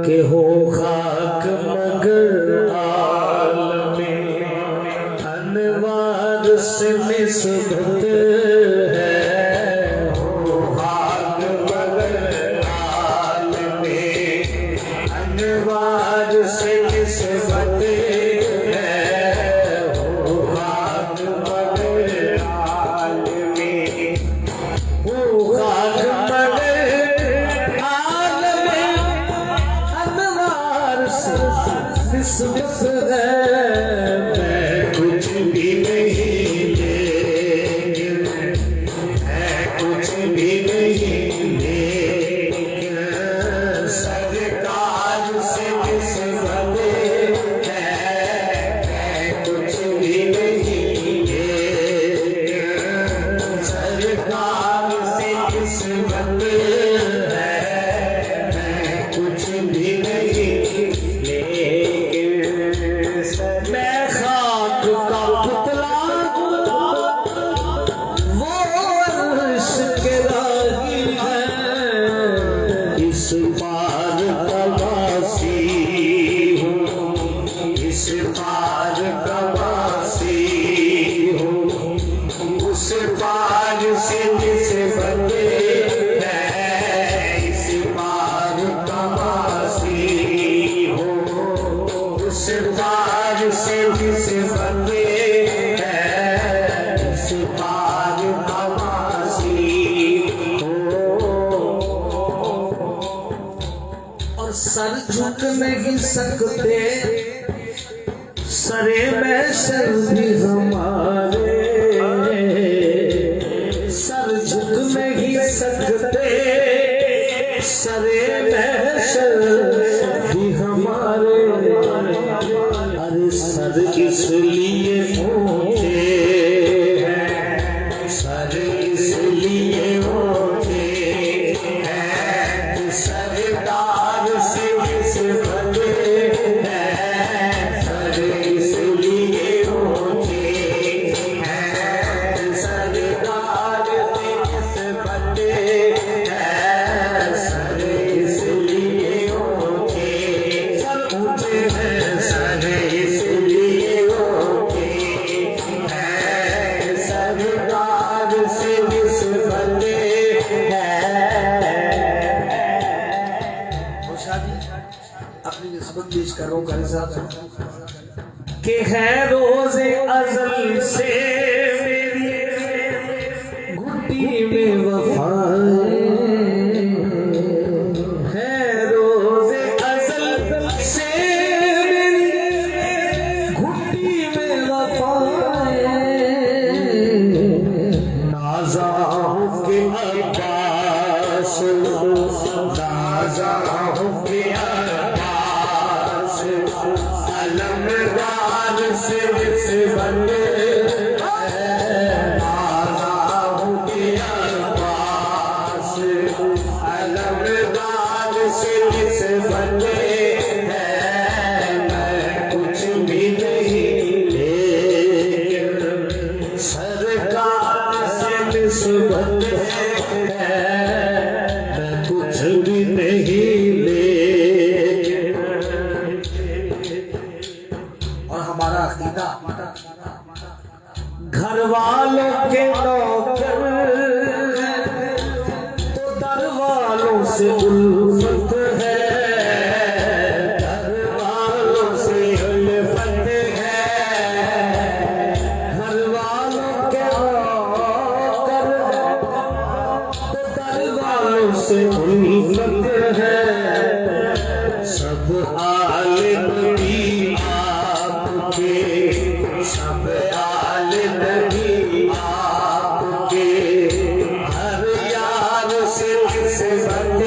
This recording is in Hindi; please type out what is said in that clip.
के हो खाक मगर आलमे अनवार से निस्बत है। हो खाक मगर आलमे अनवार से निस्बत मैं कुछ भी नहीं लेकिन है कुछ भी नहीं लेकिन सरकार से निस्बत है। मैं कुछ भी नहीं लेकिन सरकार से निस्बत है। मैं कुछ भी नहीं मैं खाक का पुतला वो अर्श के राही है। इस पार का वासी हूँ, इस पार का वासी हूँ, उस पार से निस्बत है। इस पार का वासी हूँ, उस पार से निस्बत है। इस पार का वासी हो। और सर झुक नहीं सकते सरे महशर भी हमारे। सर झुक नहीं सकते सरे महशर भी हमारे। अरे सर इसलिए ऊंचे हैं, सर इसलिए ऊंचे हैं, सरकार से निस्बत है। सर इसलिए ऊंचे हैं, सरकार से निस्बत है। सर इसलिए ऊंचे, सर ऊंचे हैं, सर इसलिए ऊंचे हैं, सरकार से निस्बत है। अपनी निस्बत पेश करो कर के है रोज़े अज़ल से मेरी घुट्टी में वफ़ाएं। है रोज़े अज़ल से मेरी घुट्टी में वफ़ाएं। नाज़ा हूँ के अब्बास, नाज़ा हूँ के अब्बास, अलमदार से निस्बत है। नाज़ा हूँ के अब्बास, अलमदार से निस्बत है। मैं कुछ भी नहीं लेकिन सरकार से निस्बत है। मैं कुछ भी नहीं लेकिन। और हमारा अकीदा घर वालों के नौकर तो दर वालों से उल्फत है। दर वालों से उल्फत है। घर वालों के नौकर तो दर वालों से उल्फत है। सब आलिम भी आपके, सब आलिम भी आपके, हर यार से निस्बत